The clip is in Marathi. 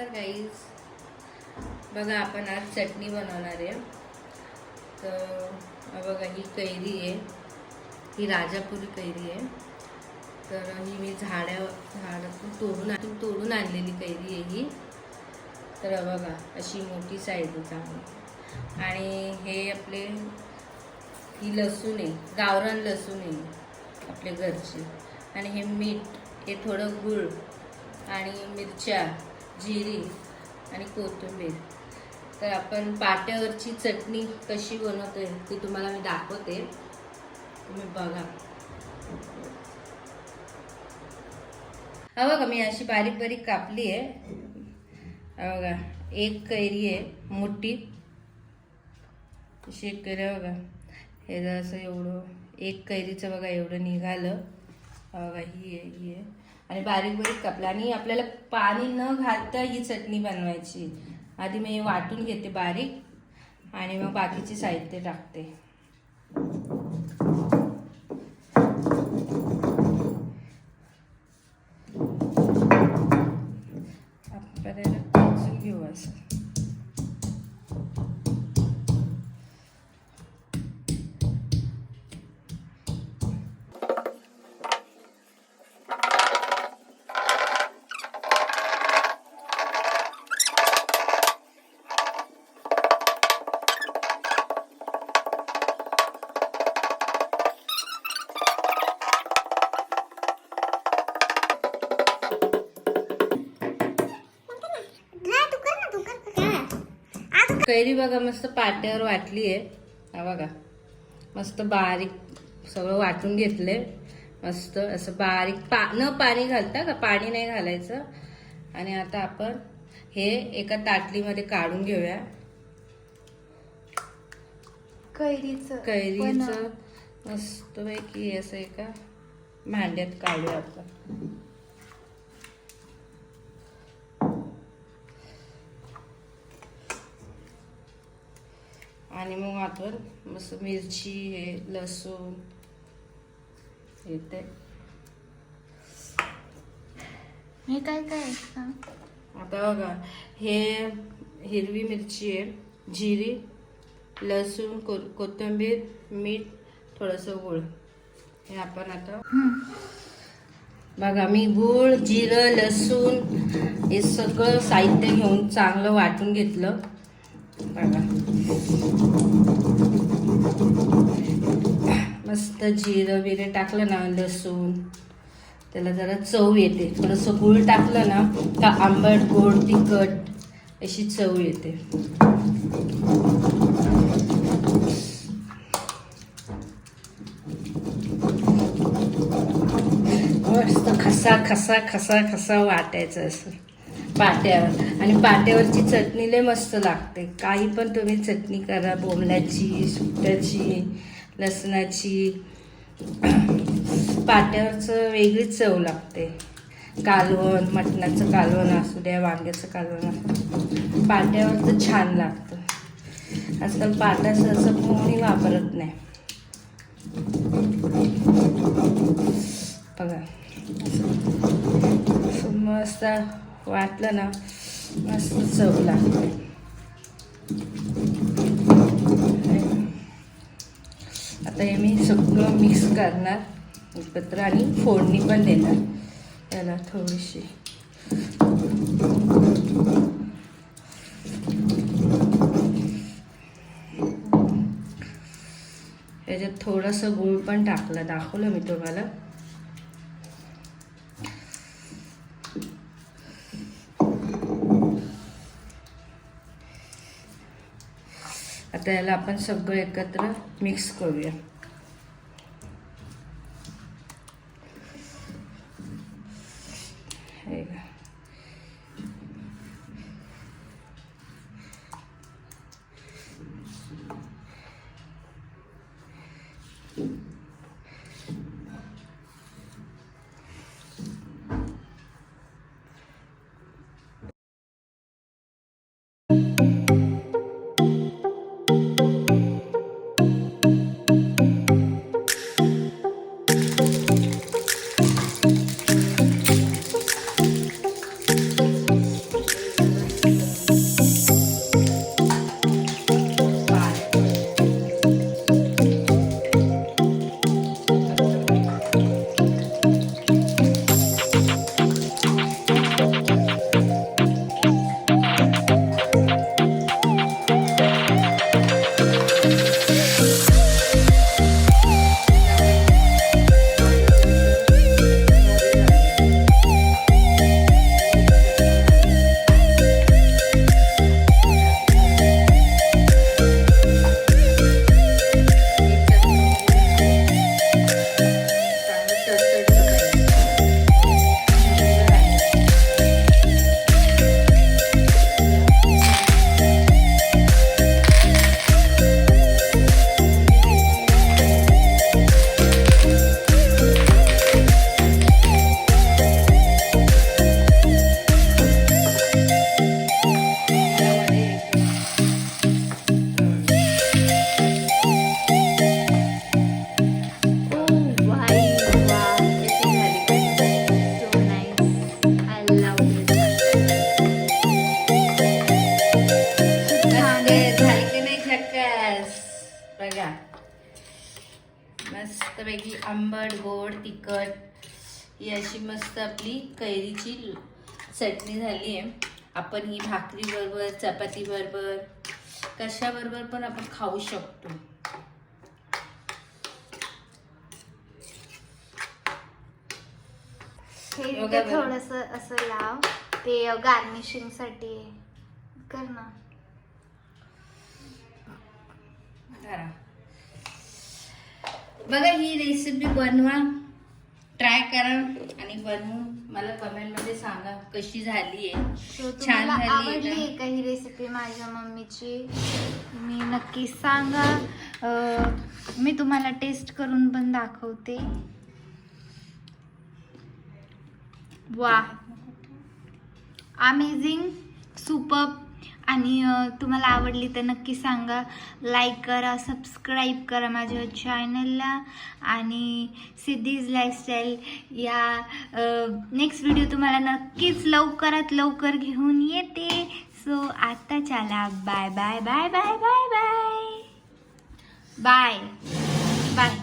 नमस्कार गाईज, बघा आपण आज चटणी बनवणार आहे. तर बघा ही कैरी आहे, ही राजापुरी कैरी आहे. तर ही मी झाडातून तोडून आणलेली कैरी आहे ही. तर बघा अशी मोठी साईज आहे चांगली. आणि हे आपले ही लसूण आहे, गावरान लसूण आहे आपल्या घरची. आणि हे मीठ, हे थोडं गूळ आणि मिरच्या, जिरी आणि कोथिंबीर. तर आपण पाट्यावरची चटणी कशी बनवतोय ती तुम्हाला मी दाखवते, तुम्ही बघा. हा बघा मी अशी बारीक बारीक कापली आहे. बघा एक कैरी आहे मोठी, अशी एक कैरी बघा. हे जर असं एवढं एक कैरीचं बघा एवढं निघालं. बघा ही आहे आणि बारीक बारीक कापलं. आणि आपल्याला पाणी न घालता ही चटणी बनवायची. आधी मी वाटून घेते बारीक आणि मग बाकीचे साहित्य टाकते. आपल्याला भाजून घेऊ असं. कैरी बघा मस्त पाट्यावर वाटली आहे. हा बघा मस्त बारीक सगळं वाटून घेतले. मस्त असं बारीक न पाणी घालता का, पाणी नाही घालायचं. आणि आता आपण हे एका ताटलीमध्ये काढून घेऊया. कैरीचं मस्त पैकी असं एका भांड्यात काढूया आपण. आणि मग आपण मस्त मिरची, हे लसूण येते. हे काय आता बघा हे हिरवी मिरची आहे, जिरी, लसूण, कोथिंबीर, मीठ, थोडंसं गूळ. हे आपण आता बघा मी गूळ, जिरं, लसूण हे सगळं साहित्य घेऊन चांगलं वाटून घेतलं. बघा मस्त जिरं बिरे टाकलं ना, लसूण, त्याला जरा चव येते. थोडंसं गूळ टाकलं ना का आंबट गोड तिखट अशी चव येते. मस्त खसा खसा खसा खसा वाटायचं असं पाट्यावर. आणि पाट्यावरची चटणी लय मस्त लागते. काही पण तुम्ही चटणी करा, बोंबल्याची, सुकट्याची, लसणाची, पाट्यावरचं वेगळीच चव लागते. कालवण, मटणाचं कालवण असू द्या, वांग्याचं कालवण असू, पाट्यावरचं छान लागतं. आजकाल पाट्या सहसा कोणी वापरत नाही. बघा मस्त वाटलं ना, मस्त चव लागते. आता हे मी सगळं मिक्स करणार एकत्र आणि फोडणी पण देणार याला थोडीशी. याच्यात थोडंसं गूळ पण टाकलं, दाखवलं मी तुम्हाला. आता याला आपण सगळं एकत्र मिक्स करूया. आंबट गोड तिखट ही अशी मस्त आपली कैरीची चटणी झाली आहे. आपण ही भाकरी बरोबर, चपाती बरोबर, कशाबरोबर पण आपण खाऊ शकतो. हे बघा बरं. थोडस असं लाव, ते गार्निशिंग साठी कर ना. धरा. बघा ही रेसिपी बनवा, ट्राय करा आणि बनवून मला कमेंट मध्ये सांगा कशी झाली आहे. So, छान तुम्हाला झाली आवडली आहे आहे का ही रेसिपी माझ्या मम्मीची? मी नक्की सांगा. मी तुम्हाला टेस्ट करून पण दाखवते. वा, अमेझिंग, सुपर. आणि तुम्हाला आवडली तर नक्की सांगा. लाईक करा, सबस्क्राईब करा माझ्या चॅनलला. आणि सिद्धीज लाईफस्टाईल या नेक्स्ट व्हिडिओ तुम्हाला नक्कीच लवकरात लवकर घेऊन येते. सो आता चला, bye bye bye bye bye bye bye bye.